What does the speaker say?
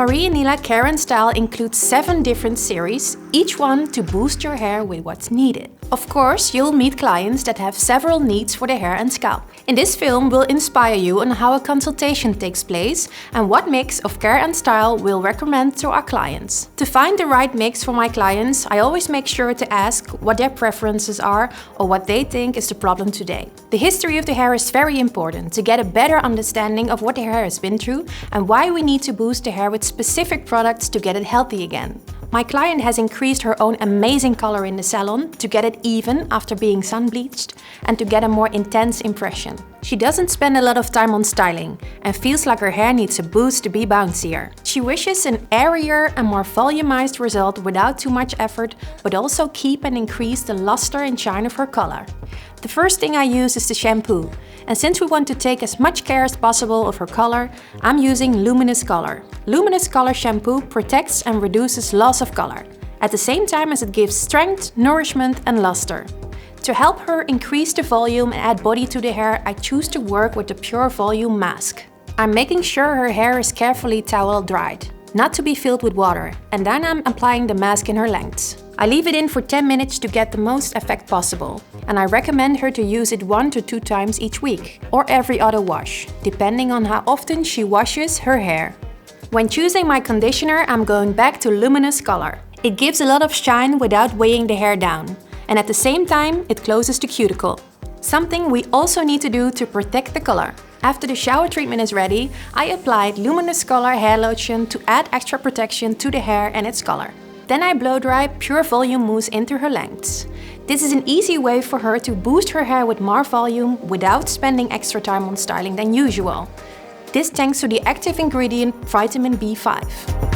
Marie & Nila Care and Style includes 7 different series, each one to boost your hair with what's needed. Of course, you'll meet clients that have several needs for their hair and scalp. In this film, we'll inspire you on how a consultation takes place and what mix of care and style we'll recommend to our clients. To find the right mix for my clients, I always make sure to ask what their preferences are or what they think is the problem today. The history of the hair is very important to get a better understanding of what the hair has been through and why we need to boost the hair with specific products to get it healthy again. My client has increased her own amazing color in the salon to get it even after being sun-bleached and to get a more intense impression. She doesn't spend a lot of time on styling and feels like her hair needs a boost to be bouncier. She wishes an airier and more volumized result without too much effort, but also keep and increase the luster and shine of her color. The first thing I use is the shampoo, and since we want to take as much care as possible of her color, I'm using Luminous Color. Luminous Color shampoo protects and reduces loss of color, at the same time as it gives strength, nourishment and luster. To help her increase the volume and add body to the hair, I choose to work with the Pure Volume Mask. I'm making sure her hair is carefully towel dried, not to be filled with water, and then I'm applying the mask in her lengths. I leave it in for 10 minutes to get the most effect possible, and I recommend her to use it 1 to 2 times each week, or every other wash, depending on how often she washes her hair. When choosing my conditioner, I'm going back to Luminous Color. It gives a lot of shine without weighing the hair down, and at the same time it closes the cuticle. Something we also need to do to protect the color. After the shower treatment is ready, I applied Luminous Color hair lotion to add extra protection to the hair and its color. Then I blow dry Pure Volume mousse into her lengths. This is an easy way for her to boost her hair with more volume without spending extra time on styling than usual. This thanks to the active ingredient vitamin B5.